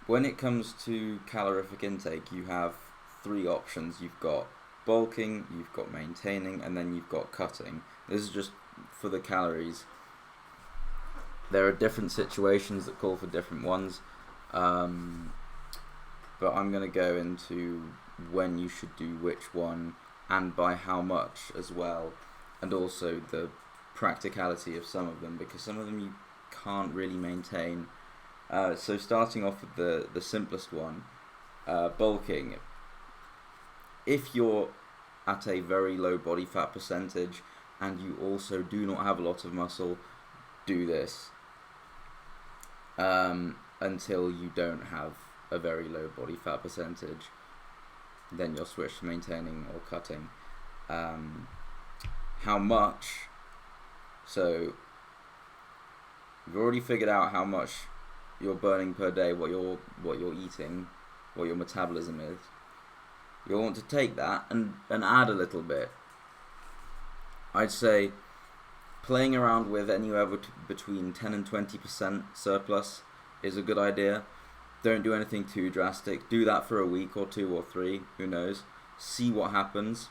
when it comes to calorific intake, you have three options. You've got bulking, you've got maintaining, and then you've got cutting. This is just for the calories. There are different situations that call for different ones, but I'm going to go into when you should do which one and by how much as well, and also the practicality of some of them, because some of them you can't really maintain. So starting off with the simplest one, bulking. If you're at a very low body fat percentage and you also do not have a lot of muscle, do this until you don't have a very low body fat percentage. Then you'll switch to maintaining or cutting. How much? So you've already figured out how much you're burning per day, what you're eating, what your metabolism is. You'll want to take that and add a little bit. I'd say playing around with anywhere between 10 and 20% surplus is a good idea. Don't do anything too drastic. Do that for a week or two or three, who knows. See what happens,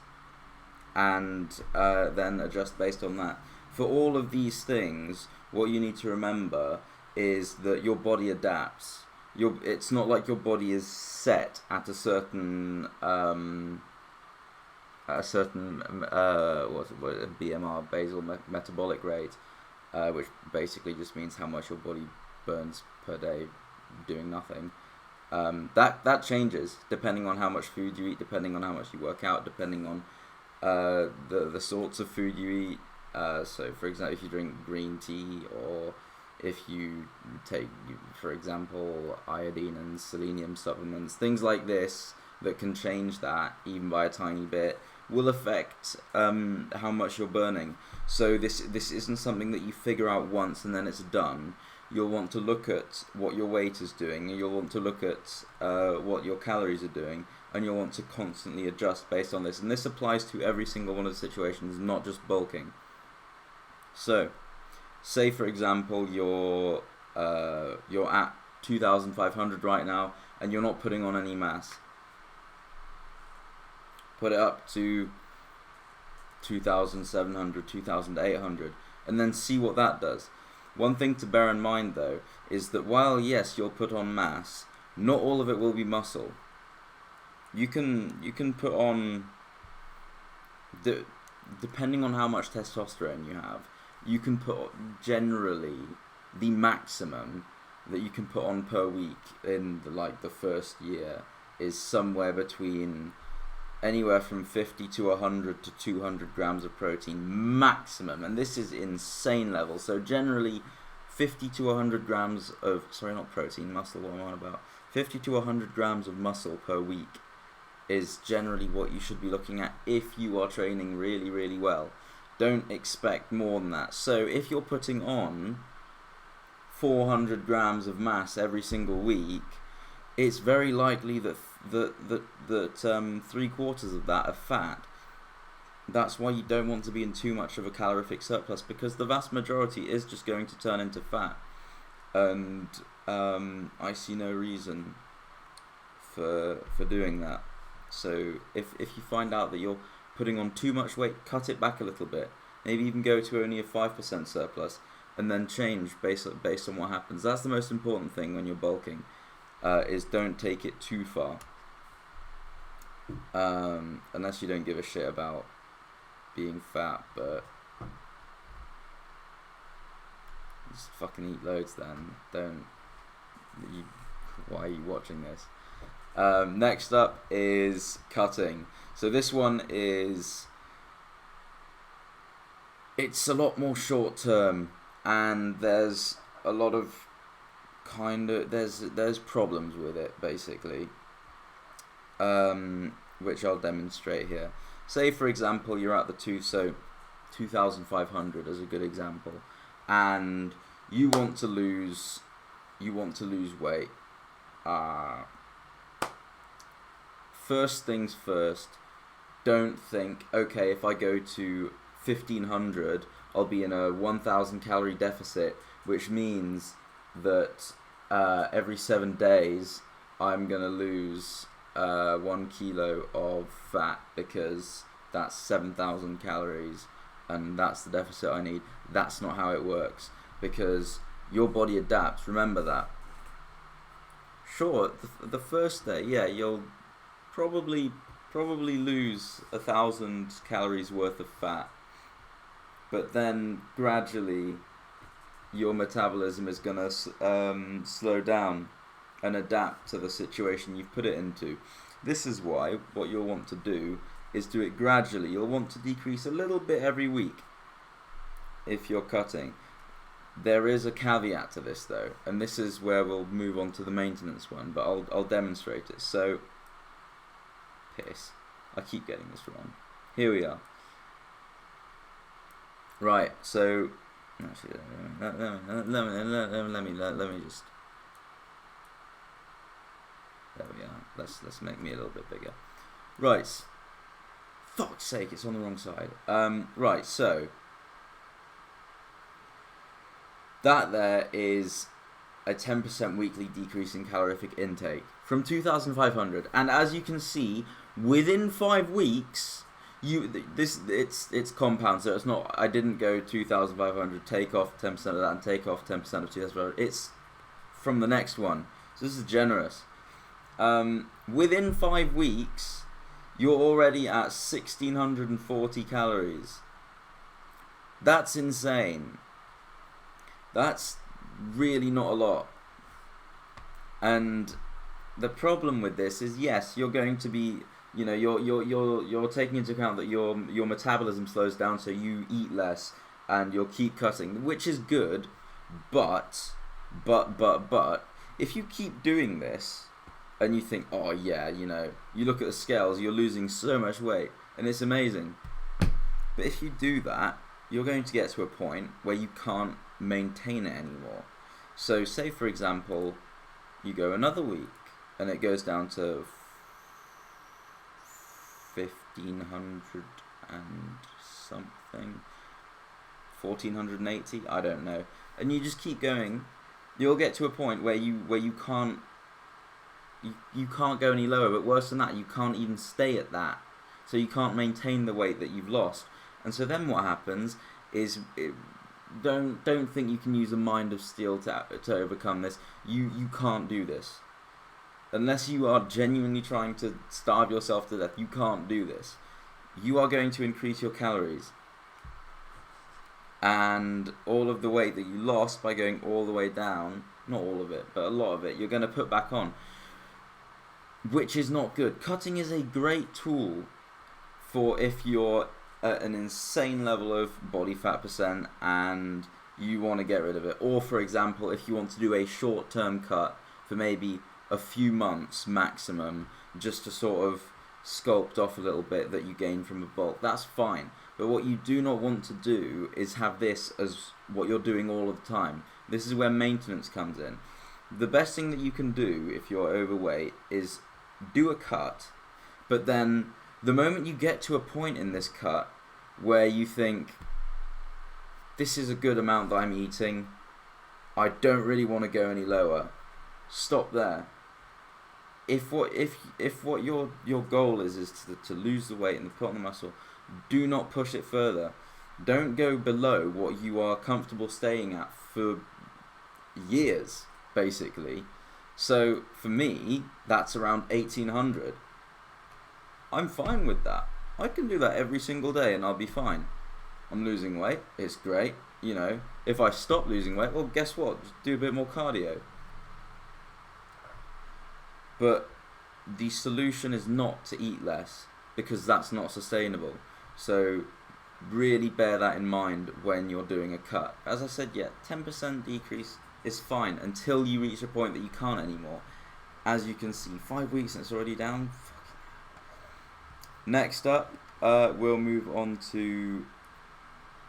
and then adjust based on that. For all of these things, what you need to remember is that your body adapts. It's not like your body is set at a certain BMR, basal metabolic rate, which basically just means how much your body burns per day doing nothing. That changes depending on how much food you eat, depending on how much you work out, depending on the sorts of food you eat. So for example, if you drink green tea, or if you take, for example, iodine and selenium supplements, things like this that can change that even by a tiny bit, will affect how much you're burning. So this isn't something that you figure out once and then it's done. You'll want to look at what your weight is doing, and you'll want to look at what your calories are doing, and you'll want to constantly adjust based on this. And this applies to every single one of the situations, not just bulking. So, say for example you're at 2,500 right now, and you're not putting on any mass. Put it up to 2,700, 2,800, and then see what that does. One thing to bear in mind though is that while yes you'll put on mass, not all of it will be muscle. You can put on, depending on how much testosterone you have, you can put generally the maximum that you can put on per week in the first year is somewhere between anywhere from 50 to 100 to 200 grams of protein maximum, and this is insane level. So generally 50 to 100 grams of, sorry, not protein, muscle, what I'm on about, 50 to 100 grams of muscle per week is generally what you should be looking at if you are training really, really well. Don't expect more than that. So if you're putting on 400 grams of mass every single week, it's very likely that 3/4 of that are fat. That's why you don't want to be in too much of a calorific surplus, because the vast majority is just going to turn into fat, and I see no reason for doing that. So if you find out that you're putting on too much weight, cut it back a little bit. Maybe even go to only a 5% surplus, and then change based on what happens. That's the most important thing when you're bulking. Is don't take it too far, unless you don't give a shit about being fat, but just fucking eat loads then. Why are you watching this? Next up is cutting. So this one it's a lot more short term, and there's a lot of there's problems with it basically, which I'll demonstrate here. Say for example you're at the 2,500 as a good example, and you want to lose weight. First things first, don't think, okay, if I go to 1,500 I'll be in a 1,000 calorie deficit, which means that every 7 days I'm going to lose 1 kilo of fat because that's 7,000 calories and that's the deficit I need. That's not how it works, because your body adapts. Remember that. Sure, the first day, yeah, you'll probably lose 1,000 calories worth of fat, but then gradually your metabolism is gonna slow down and adapt to the situation you've put it into. This is why what you'll want to do is do it gradually. You'll want to decrease a little bit every week if you're cutting. There is a caveat to this though, and this is where we'll move on to the maintenance one, but I'll demonstrate it. So, piss. I keep getting this wrong. Here we are. Right, so actually, let me just. There we are. Let's make me a little bit bigger. Right. Fuck's sake, it's on the wrong side. Right, so that there is a 10% weekly decrease in calorific intake from 2,500, and as you can see, within 5 weeks, it's compound. So it's not. I didn't go 2,500, take off 10% of that, and take off 10% of 2,500. It's from the next one. So this is generous. Within 5 weeks, you're already at 1,640 calories. That's insane. That's really not a lot. And the problem with this is, yes, you're going to be, you're taking into account that your metabolism slows down, so you eat less and you'll keep cutting, which is good. But if you keep doing this and you think, oh yeah, you look at the scales, you're losing so much weight and it's amazing. But if you do that, you're going to get to a point where you can't maintain it anymore. So say for example, you go another week and it goes down to 1,500 and something, 1,480, I don't know, and you just keep going, you'll get to a point where you can't go any lower. But worse than that, you can't even stay at that, so you can't maintain the weight that you've lost. And so then what happens is, don't think you can use a mind of steel to overcome this. You can't do this unless you are genuinely trying to starve yourself to death. You can't do this. You are going to increase your calories, and all of the weight that you lost by going all the way down, not all of it, but a lot of it, you're going to put back on, which is not good. Cutting is a great tool for if you're at an insane level of body fat percent and you want to get rid of it, or for example, if you want to do a short-term cut for maybe a few months maximum, just to sort of sculpt off a little bit that you gain from the bulk, that's fine. But what you do not want to do is have this as what you're doing all of the time. This is where maintenance comes in. The best thing that you can do if you're overweight is do a cut, but then the moment you get to a point in this cut where you think, this is a good amount that I'm eating, I don't really want to go any lower, stop there. If what your goal is to lose the weight and to put on the muscle, do not push it further. Don't go below what you are comfortable staying at for years, basically. So for me, that's around 1,800. I'm fine with that. I can do that every single day and I'll be fine. I'm losing weight, it's great. If I stop losing weight, well, guess what? Just do a bit more cardio. But the solution is not to eat less, because that's not sustainable. So really bear that in mind when you're doing a cut. As I said, 10% decrease is fine until you reach a point that you can't anymore. As you can see, 5 weeks and it's already down. Next up, we'll move on to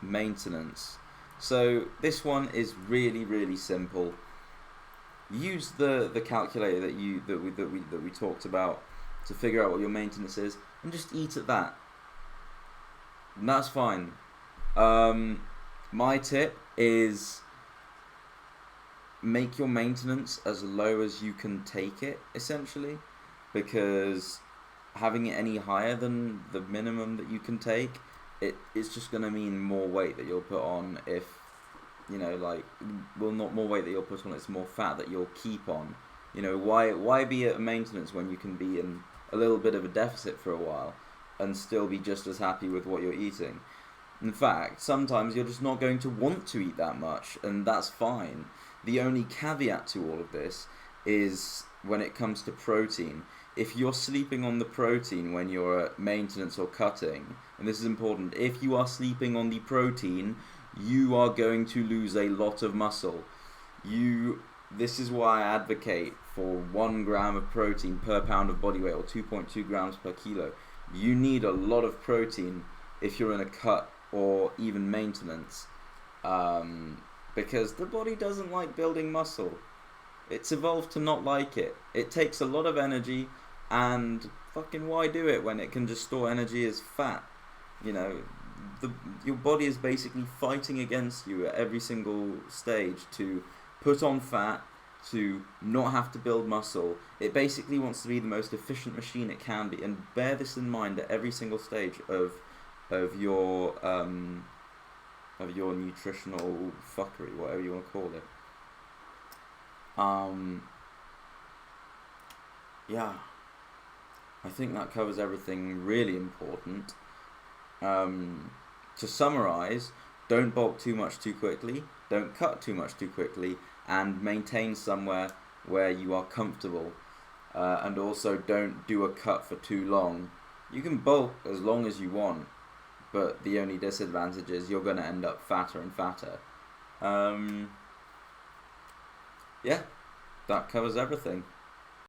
maintenance. So this one is really, really simple. Use the calculator that we talked about to figure out what your maintenance is, and just eat at that. And that's fine. My tip is make your maintenance as low as you can take it, essentially, because having it any higher than the minimum that you can take, it's just going to mean more weight that you'll put on. If like, well, not more weight that you'll put on, it's more fat that you'll keep on. Why be at maintenance when you can be in a little bit of a deficit for a while and still be just as happy with what you're eating? In fact, sometimes you're just not going to want to eat that much, and that's fine. The only caveat to all of this is when it comes to protein. If you're sleeping on the protein when you're at maintenance or cutting, and this is important, if you are sleeping on the protein, you are going to lose a lot of muscle. This is why I advocate for 1 gram of protein per pound of body weight, or 2.2 grams per kilo. You need a lot of protein if you're in a cut or even maintenance, because the body doesn't like building muscle. It's evolved to not like it. It takes a lot of energy, and fucking why do it when it can just store energy as fat? Your body is basically fighting against you at every single stage to put on fat, to not have to build muscle. It basically wants to be the most efficient machine it can be, and bear this in mind at every single stage of your nutritional fuckery, whatever you want to call it. Yeah, I think that covers everything really important. To summarize, don't bulk too much too quickly, don't cut too much too quickly, and maintain somewhere where you are comfortable. And also don't do a cut for too long. You can bulk as long as you want, but the only disadvantage is you're going to end up fatter and fatter. Yeah, that covers everything.